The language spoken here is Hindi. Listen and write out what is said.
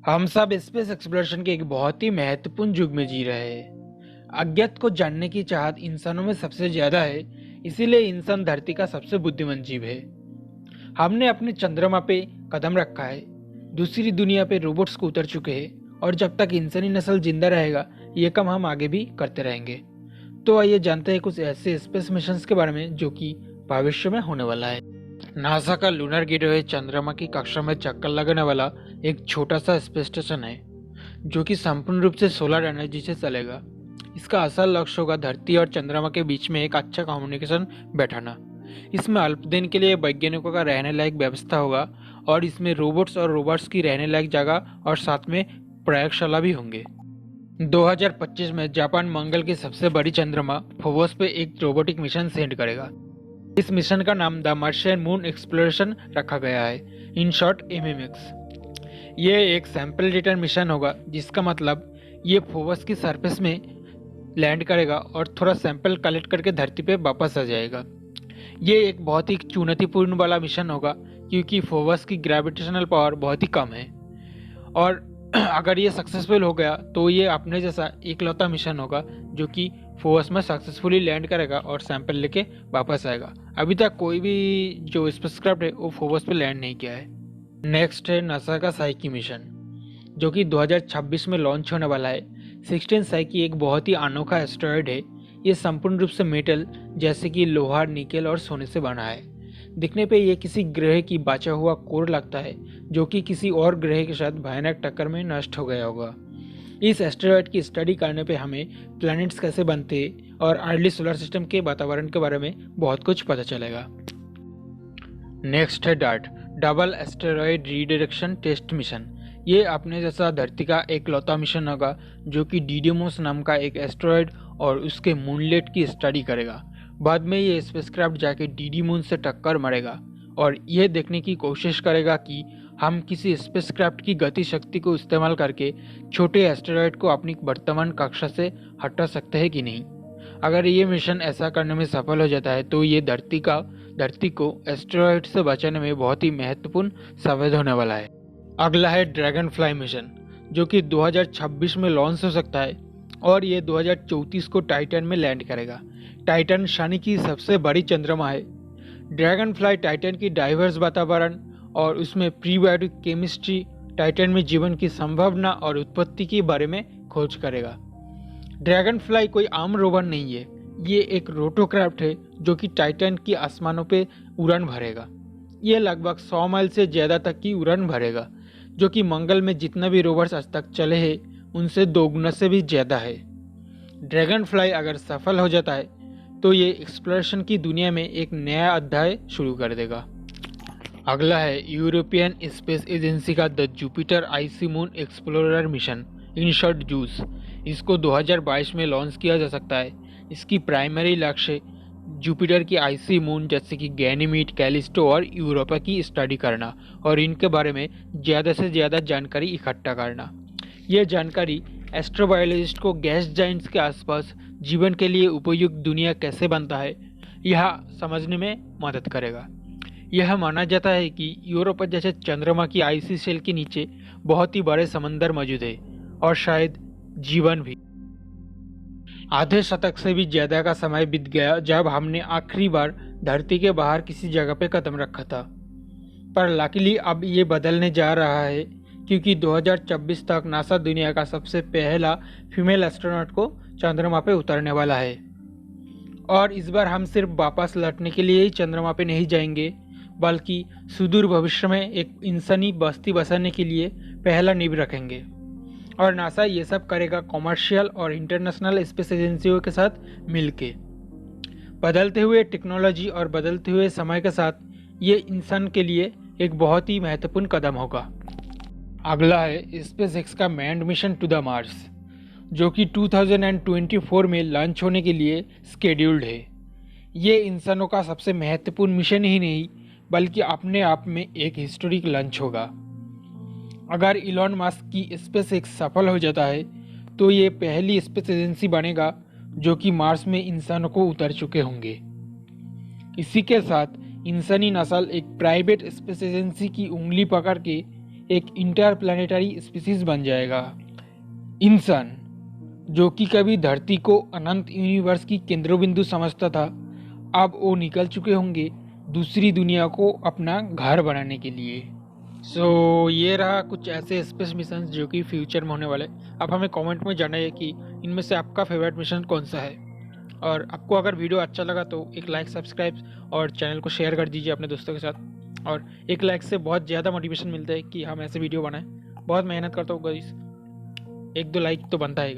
हम सब स्पेस एक्सप्लोरेशन के एक बहुत ही महत्वपूर्ण युग में जी रहे हैं। अज्ञात को जानने की चाहत इंसानों में सबसे ज्यादा है, इसीलिए इंसान धरती का सबसे बुद्धिमान जीव है। हमने अपने चंद्रमा पे कदम रखा है, दूसरी दुनिया पे रोबोट्स को उतर चुके हैं और जब तक इंसानी नस्ल जिंदा रहेगा ये काम हम आगे भी करते रहेंगे। तो आइए जानते हैं कुछ ऐसे स्पेस मिशंस के बारे में जो कि भविष्य में होने वाला है। नासा का लूनर गेटवे चंद्रमा की कक्षा में चक्कर लगाने वाला एक छोटा सा स्पेस स्टेशन है जो कि संपूर्ण रूप से सोलर एनर्जी से चलेगा। इसका असल लक्ष्य होगा धरती और चंद्रमा के बीच में एक अच्छा कम्युनिकेशन बैठाना। इसमें अल्प दिन के लिए वैज्ञानिकों का रहने लायक व्यवस्था होगा और इसमें रोबोट्स और रोबोट्स की रहने लायक जगह और साथ में प्रयोगशाला भी होंगे। 2025 में जापान मंगल की सबसे बड़ी चंद्रमा फोबोस पे एक रोबोटिक मिशन सेंड करेगा। इस मिशन का नाम द मार्शियन मून एक्सप्लोरेशन रखा गया है, इन शॉर्ट MMX। ये एक सैंपल रिटर्न मिशन होगा, जिसका मतलब ये फोबस की सरफेस में लैंड करेगा और थोड़ा सैंपल कलेक्ट करके धरती पे वापस आ जाएगा। ये एक बहुत ही चुनौतीपूर्ण वाला मिशन होगा क्योंकि फोबस की ग्रेविटेशनल पावर बहुत ही कम है और अगर ये सक्सेसफुल हो गया तो ये अपने जैसा इकलौता मिशन होगा जो कि फोबस में सक्सेसफुली लैंड करेगा और सैंपल लेके वापस आएगा। अभी तक कोई भी जो स्पेसक्राफ्ट है वो फोबस पे लैंड नहीं किया है। नेक्स्ट है नासा का साइकी मिशन जो कि 2026 में लॉन्च होने वाला है। 16 साइकी एक बहुत ही अनोखा एस्टेरॉयड है। ये संपूर्ण रूप से मेटल जैसे कि लोहा, निकेल और सोने से बना है। दिखने पे ये किसी ग्रह की बचा हुआ कोर लगता है जो कि किसी और ग्रह के साथ भयानक टक्कर में नष्ट हो गया होगा। इस एस्टेरॉयड की स्टडी करने पे हमें प्लैनेट्स कैसे बनते और अर्ली सोलर सिस्टम के वातावरण के बारे में बहुत कुछ पता चलेगा। नेक्स्ट है DART double asteroid redirection test mission. ये अपने जैसा धरती का एक लौता मिशन होगा जो कि डीडीमोस नाम का एक एस्टेरॉयड और उसके मूनलेट की स्टडी करेगा। बाद में ये स्पेसक्राफ्ट जाके डीडी मून से टक्कर मारेगा और यह देखने की कोशिश करेगा कि हम किसी स्पेसक्राफ्ट की गति शक्ति को इस्तेमाल करके छोटे एस्टेरॉयड को अपनी वर्तमान कक्षा से हटा सकते हैं कि नहीं। अगर ये मिशन ऐसा करने में सफल हो जाता है तो ये धरती को एस्टेरॉयड से बचाने में बहुत ही महत्वपूर्ण साबित होने वाला है। अगला है ड्रैगन फ्लाई मिशन जो कि 2026 में लॉन्च हो सकता है और ये 2034 को टाइटन में लैंड करेगा। टाइटन शनि की सबसे बड़ी चंद्रमा है। ड्रैगन फ्लाई टाइटन की डाइवर्स वातावरण और उसमें प्रीबायोटिक केमिस्ट्री, टाइटन में जीवन की संभावना और उत्पत्ति के बारे में खोज करेगा। ड्रैगन फ्लाई कोई आम रोवर नहीं है, ये एक रोटोक्राफ्ट है जो कि टाइटन की आसमानों पे उड़ान भरेगा। ये लगभग 100 माइल से ज़्यादा तक की उड़ान भरेगा जो कि मंगल में जितना भी रोवर्स आज तक चले हैं उनसे 2 गुना से भी ज़्यादा है। ड्रैगन फ्लाई अगर सफल हो जाता है तो ये एक्सप्लोरेशन की दुनिया में एक नया अध्याय शुरू कर देगा। अगला है यूरोपियन स्पेस एजेंसी का the Jupiter IC moon explorer mission, in short juice. इसको 2022 में लॉन्च किया जा सकता है। इसकी प्राइमरी लक्ष्य जुपिटर की आईसी मून जैसे कि गैनीमीड, कैलिस्टो और यूरोपा की स्टडी करना और इनके बारे में ज़्यादा से ज़्यादा जानकारी इकट्ठा करना। यह जानकारी एस्ट्रोबायोलॉजिस्ट को गैस जाइंट्स के आसपास जीवन के लिए उपयुक्त दुनिया कैसे बनता है यह समझने में मदद करेगा। यह माना जाता है कि यूरोपा जैसे चंद्रमा की आईसी शेल के नीचे बहुत ही बड़े समंदर मौजूद है और शायद जीवन भी। आधे शतक से भी ज्यादा का समय बीत गया जब हमने आखिरी बार धरती के बाहर किसी जगह पे कदम रखा था, पर लकीली अब ये बदलने जा रहा है क्योंकि 2026 तक नासा दुनिया का सबसे पहला फीमेल एस्ट्रोनॉट को चंद्रमा पे उतरने वाला है। और इस बार हम सिर्फ वापस लौटने के लिए ही चंद्रमा पे नहीं जाएंगे बल्कि सुदूर भविष्य में एक इंसानी बस्ती बसाने के लिए पहला नींव रखेंगे। और नासा ये सब करेगा कॉमर्शियल और इंटरनेशनल स्पेस एजेंसियों के साथ मिलके। बदलते हुए टेक्नोलॉजी और बदलते हुए समय के साथ ये इंसान के लिए एक बहुत ही महत्वपूर्ण कदम होगा। अगला है स्पेसएक्स का manned mission to the Mars जो कि 2024 में लॉन्च होने के लिए स्केड्यूल्ड है। ये इंसानों का सबसे महत्वपूर्ण मिशन ही नहीं बल्कि अपने आप में एक हिस्टोरिक लॉन्च होगा। अगर इलॉन मस्क की स्पेसएक्स सफल हो जाता है तो ये पहली स्पेस एजेंसी बनेगा जो कि मार्स में इंसानों को उतर चुके होंगे। इसी के साथ इंसानी नस्ल एक प्राइवेट स्पेस एजेंसी की उंगली पकड़ के एक इंटरप्लैनेटरी स्पीसीज बन जाएगा। इंसान, जो कि कभी धरती को अनंत यूनिवर्स की केंद्र बिंदु समझता था, अब वो निकल चुके होंगे दूसरी दुनिया को अपना घर बनाने के लिए। ये रहा कुछ ऐसे स्पेस मिशन जो कि फ्यूचर में होने वाले। अब हमें कमेंट में जाना कि इनमें से आपका फेवरेट मिशन कौन सा है। और आपको अगर वीडियो अच्छा लगा तो एक लाइक, सब्सक्राइब और चैनल को शेयर कर दीजिए अपने दोस्तों के साथ। और एक लाइक से बहुत ज़्यादा मोटिवेशन मिलता है कि हम ऐसे वीडियो बनाएं। बहुत मेहनत करता हूँ गाइस, 1-2 लाइक तो बनता है।